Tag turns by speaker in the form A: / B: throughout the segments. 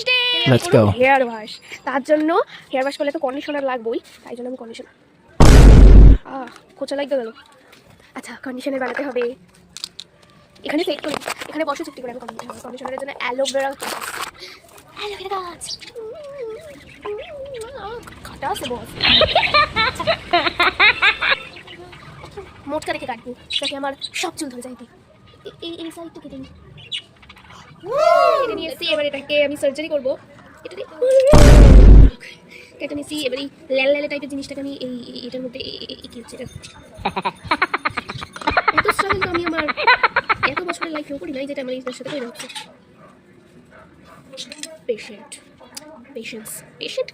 A: Day
B: Let's go.
A: Hair wash. তার জন্য hair wash করলে তো কন্ডিশনার লাগবেই, তাই জন্য আমি কন্ডিশনার খোঁচা লাগতে গেল। আচ্ছা, কন্ডিশনার বানাতে হবে। এখানে সেট করি, এখানে বসে চুক্তি করে আমি কন্ডিশনারের জন্য অ্যালোভেরা গাছ কাটা আছে বস। মোটকা রেখে কাটবো যাতে আমার সব চুল ধরে যাইতে। এই সাইডটা কেটে নিই। কেটে নিয়ে এসেছি, এবার এটাকে আমি সার্জারি করবো। এটা কেটে নিয়েছি, এবার এই ল্যাল ল্যালে টাইপের জিনিসটাকে আমি এটার মধ্যে কি হচ্ছে এটা এত স্ট্রাগল তো আমি আমার এত বছরের লাইফেও করি নাই, যেটা আমার এইটার সাথে করে হচ্ছে। পেশেন্ট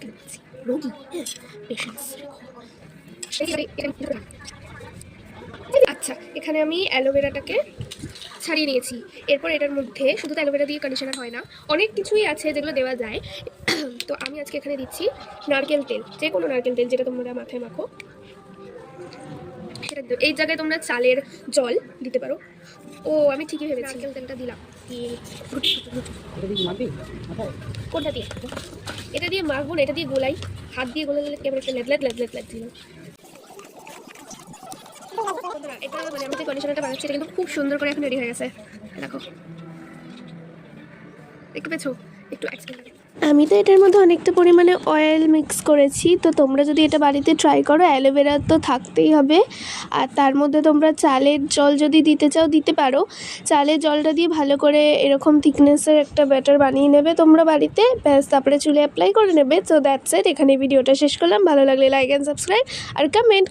A: কেন বলছি, রোগী। পেশেন্স। আচ্ছা, এখানে আমি অ্যালোভেরাটাকে ছাড়িয়ে নিয়েছি। এরপর এটার মধ্যে শুধু তো অ্যালোভেরা দিয়ে কন্ডিশনার হয় না, অনেক কিছুই আছে যেগুলো দেওয়া যায়। তো আমি আজকে এখানে দিচ্ছি নারকেল তেল, যে কোনো নারকেল তেল যেটা তোমরা মাথায় মাখো সেটা দিও। এই জায়গায় তোমরা চালের জল দিতে পারো। ও আমি ঠিকই ভেবেছি, নারকেল তেলটা দিলাম। কোনটা দিয়ে? এটা দিয়ে মাখবো না, এটা দিয়ে গোলাই। হাত দিয়ে গোলালে কেমন একটা লেদলেদ দিল। এটা মানে আমি যে কন্ডিশনারটা বানাচ্ছি এটা কিন্তু খুব সুন্দর করে এখন রেডি হয়ে গেছে। দেখো, দেখতে পেয়েছো? একটু এক্সপ্লেন লাগে। আমি তো এটার মধ্যে অনেকটা পরিমাণে অয়েল মিক্স করেছি। তো তোমরা যদি এটা বাড়িতে ট্রাই করো, অ্যালোভেরা তো থাকতেই হবে, আর তার মধ্যে তোমরা চালের জল যদি দিতে চাও দিতে পারো। চালের জলটা দিয়ে ভালো করে এরকম থিকনেসের একটা ব্যাটার বানিয়ে নেবে তোমরা বাড়িতে, ব্যাস তারপরে চুলে অ্যাপ্লাই করে নেবে। সো দ্যাটস ইট, এখানে ভিডিওটা শেষ করলাম। ভালো লাগলে লাইক অ্যান্ড সাবস্ক্রাইব আর কমেন্ট।